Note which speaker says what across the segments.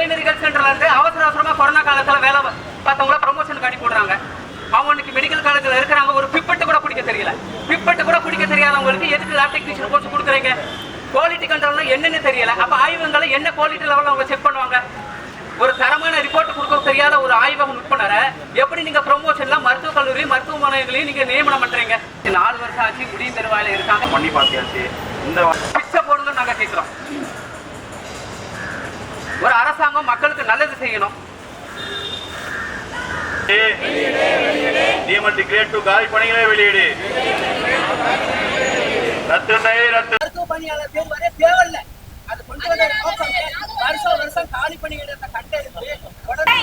Speaker 1: Primary health சென்டர்ல இருந்து அவசர அவசரமா கொரோனா காலத்துல வேலை பார்த்தவங்கள ப்ரமோஷனுக்கு அனுப்பி விடுறாங்க. அவங்களுக்கு மெடிக்கல் காலேஜ்ல இருக்கிறாங்க, ஒரு பிப்பட்டு கூட பிடிக்க தெரியல. பிப்பட்டு கூட பிடிக்க தெரியாதவங்களுக்கு எதுக்கு லேப் டெக்னீஷியன் கோர்ஸ் கொடுக்குறீங்க? குவாலிட்டி கண்ட்ரோல்னா என்னன்னு தெரியல. அப்ப ஆய்வகங்களை என்ன குவாலிட்டி லெவலில் அவங்க செக் பண்ணுவாங்க? ஒரு தரமான ரிப்போர்ட் கொடுக்க தெரியாத ஒரு ஆய்வக நுட்பனரை எப்படி நீங்க ப்ரொமோஷன்ல மருத்துவக் கல்லூரி மருத்துவமனைகளையும் நீங்க நியமனம் பண்றீங்க? 4 வருஷம் ஆச்சு, முடியும் தருவாயில இருக்காங்க,
Speaker 2: பண்ணி பார்த்தியாச்சு. இந்த
Speaker 1: பிச்சை போடுங்க நாங்க கேட்கிறோம். ஒரு அரசாங்கம் மக்களுக்கு நல்லது செய்யணும்.
Speaker 2: நியமனத்தை கிரேட் காலி பணிகளை வெளியீடு.
Speaker 1: மருத்துவ பணியாளர் தேர்வு வரை தேவையில்லை. அது கொண்டு வந்த வருஷம் வருஷம் காலி பணியிடத்தை கண்டெடுத்து உடனே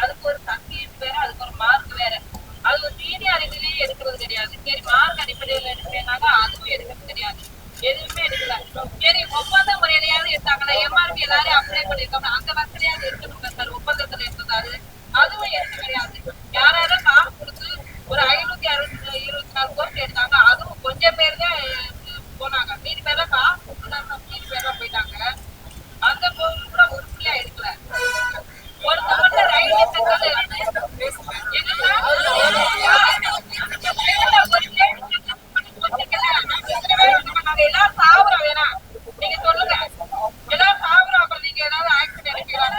Speaker 3: அதுக்கு ஒரு சர்டிபிகேட் வேற, அதுக்கு ஒரு மார்க் வேற. அது ஒரு மீடியா அடிப்படையிலேயே எடுக்கிறது கிடையாது. சரி, மார்க் அடிப்படையில் எடுக்கிறேனாக்கா அதுவும் எடுக்கிறது கிடையாது. எதுவுமே எடுக்கல. சரி, ஒப்பந்த முறையிலையாவது எடுத்தாங்களா? எம்ஆர்பி எல்லாரும் அப்ளை பண்ணிருக்காங்க, அந்த வசதியாவது எடுக்கணுங்க சார். ஒப்பந்தத்துல இருந்ததாரு அதுவும் எடுக்க கிடையாது. யாராவது காசு கொடுத்து ஒரு 524 கோர்ஸ் எடுத்தாங்க, அதுவும் கொஞ்சம் பேர் தான் போனாங்க. மீதி பேர்லாம் காசு கொடுத்துட்டாங்க, மீதி பேர்லாம் போயிட்டாங்க. அந்த கோர்ஸ் கூட உருப்படியா எடுக்கல. ஒருத்தவங்க ரயில்வே சென்டர்ல எல்லாம் சாவுறோம். வேணா நீங்க சொல்லுங்க, எல்லாம் சாவுறோம். அப்புறம் நீங்க ஏதாவது ஆக்சிடென்ட் எடுக்கிறாங்க.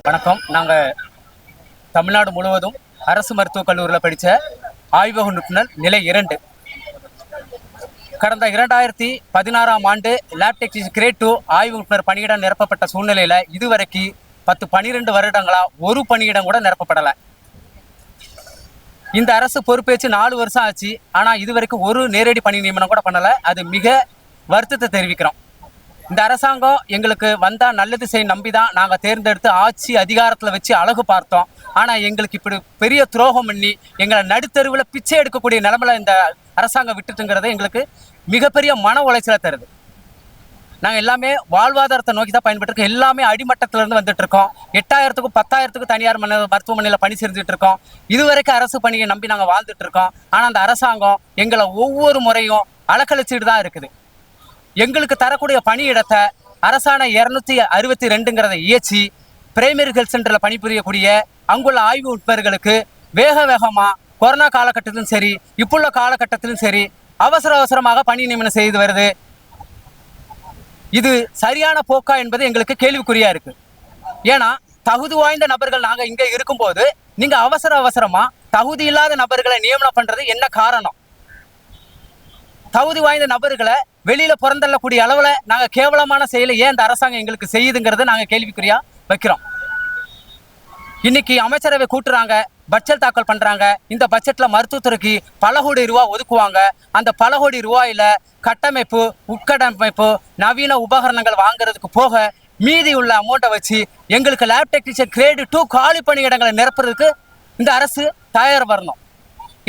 Speaker 1: வணக்கம். நாங்கள் தமிழ்நாடு முழுவதும் அரசு மருத்துவக் கல்லூரியில் படித்த ஆய்வக நுட்புனர் நிலை 2. கடந்த 2016ஆம் ஆண்டு லேப் டெக்னீஷியன் கிரேட் 2 ஆய்வு நுட்புனர் பணியிடம் நிரப்பப்பட்ட சூழ்நிலையில் இதுவரைக்கும் 10-12 வருடங்களா ஒரு பணியிடம் கூட நிரப்பப்படலை. இந்த அரசு பொறுப்பேற்று 4 வருஷம் ஆச்சு. ஆனால் இதுவரைக்கும் ஒரு நேரடி பணி நியமனம் கூட பண்ணலை. அது மிக வருத்தத்தை தெரிவிக்கிறோம். இந்த அரசாங்கம் எங்களுக்கு வந்தால் நல்லது செய்ய நம்பி தான் நாங்கள் தேர்ந்தெடுத்து ஆட்சி அதிகாரத்தில் வச்சு அழகு பார்த்தோம். ஆனால் எங்களுக்கு இப்படி பெரிய துரோகம் பண்ணி எங்களை நடுத்தருவில் பிச்சை எடுக்கக்கூடிய நிலைமையில் இந்த அரசாங்கம் விட்டுட்டுங்கிறது எங்களுக்கு மிகப்பெரிய மன உளைச்சலை தருது. நாங்கள் எல்லாமே வாழ்வாதாரத்தை நோக்கி தான் பயன்பட்டுருக்கோம். எல்லாமே அடிமட்டத்திலேருந்து வந்துட்டுருக்கோம். 8000க்கும் 10,000க்கும் தனியார் மருத்துவமனையில் பணி செஞ்சுட்டு இருக்கோம். இதுவரைக்கும் அரசு பணியை நம்பி நாங்கள் வாழ்ந்துட்டு இருக்கோம். ஆனால் அந்த அரசாங்கம் எங்களை ஒவ்வொரு முறையும் அலக்கழிச்சிட்டு தான் இருக்குது. எங்களுக்கு தரக்கூடிய பணியிடத்தை அரசாணை 262ங்கிறத இயற்றி பிரைமரி ஹெல்த் சென்டரில் பணிபுரியக்கூடிய அங்குள்ள ஆய்வு உட்பர்களுக்கு வேகமாக கொரோனா காலகட்டத்திலும் சரி, இப்புள்ள காலகட்டத்திலும் சரி அவசரமாக பணி நியமனம் செய்து வருது. இது சரியான போக்கா என்பது எங்களுக்கு கேள்விக்குறியா இருக்கு. ஏன்னா தகுதி வாய்ந்த நபர்கள் நாங்கள் இங்கே இருக்கும்போது நீங்கள் அவசரமாக தகுதி இல்லாத நபர்களை நியமனம் பண்ணுறது என்ன காரணம்? தகுதி வாய்ந்த நபர்களை வெளியில புறந்தள்ளக்கூடிய அளவுல நாங்க கேவலமான செயலை ஏன் இந்த அரசாங்கம் எங்களுக்கு செய்யுதுங்கிறத நாங்க கேள்விக்குறியா வைக்கிறோம். இன்னைக்கு அமைச்சரவை கூட்டுறாங்க, பட்ஜெட் தாக்கல் பண்றாங்க. இந்த பட்ஜெட்ல மருத்துவத்துறைக்கு பல கோடி ரூபாய் ஒதுக்குவாங்க. அந்த பல கோடி ரூபாயில கட்டமைப்பு, உட்கட்டமைப்பு, நவீன உபகரணங்கள் வாங்குறதுக்கு போக மீதி உள்ள அமௌண்ட்டை வச்சு எங்களுக்கு லேப் டெக்னீஷியன் கிரேடு 2 காலி பணியிடங்களை நிரப்புறதுக்கு இந்த அரசு தயார் வரணும்.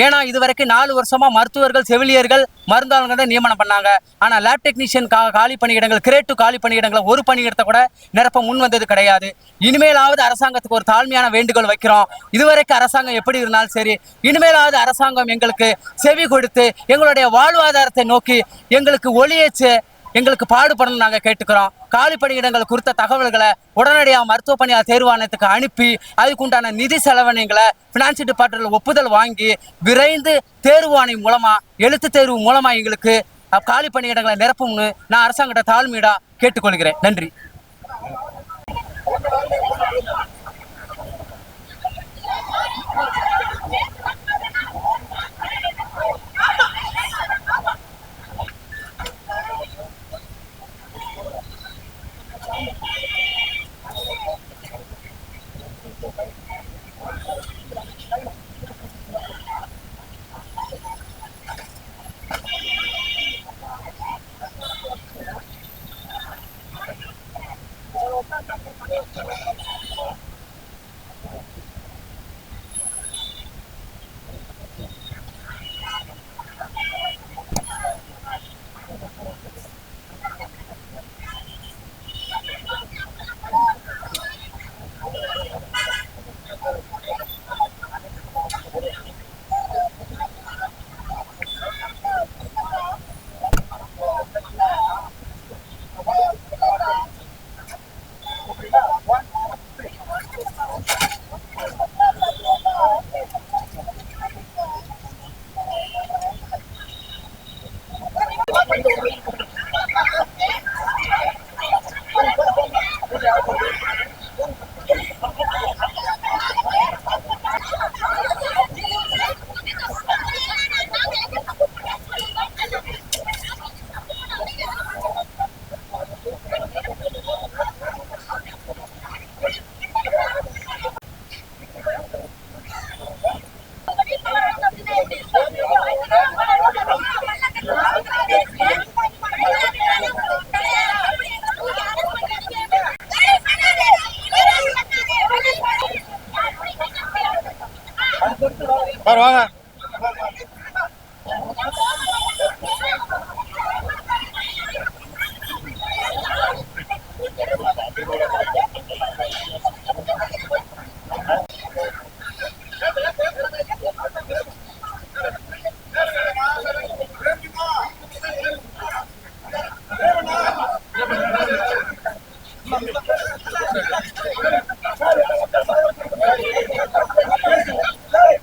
Speaker 1: ஏன்னா இது வரைக்கும் 4 வருஷமா மருத்துவர்கள், செவிலியர்கள், மருந்தாளர்கள் தான் நியமனம் பண்ணாங்க. ஆனா லேப் டெக்னீஷியன் காலி பணியிடங்கள், கிரேட் 2 காலி பணியிடங்களை ஒரு பணியிடத்தை கூட நிரப்ப முன் வந்தது கிடையாது. இனிமேலாவது அரசாங்கத்துக்கு ஒரு தாழ்மையான வேண்டுகோள் வைக்கிறோம். இதுவரைக்கும் அரசாங்கம் எப்படி இருந்தாலும் சரி, இனிமேலாவது அரசாங்கம் எங்களுக்கு செவி கொடுத்து எங்களுடைய வாழ்வாதாரத்தை நோக்கி எங்களுக்கு ஒளியேச்சு எங்களுக்கு பாடுபடணும் நாங்கள் கேட்டுக்கிறோம். காலி பணியிடங்கள் குறித்த தகவல்களை உடனடியாக மருத்துவ பணியாளர் தேர்வாணையத்துக்கு அனுப்பி அதுக்குண்டான நிதி செலவினங்களை ஃபினான்ஸ் டிபார்ட்மெண்ட்ல ஒப்புதல் வாங்கி விரைந்து தேர்வாணை மூலமா, எழுத்து தேர்வு மூலமா எங்களுக்கு காலி பணியிடங்களை நிரப்பும்னு நான் அரசாங்கத்தை தாழ்மையிடா கேட்டுக்கொள்கிறேன். நன்றி.
Speaker 2: வாங்க.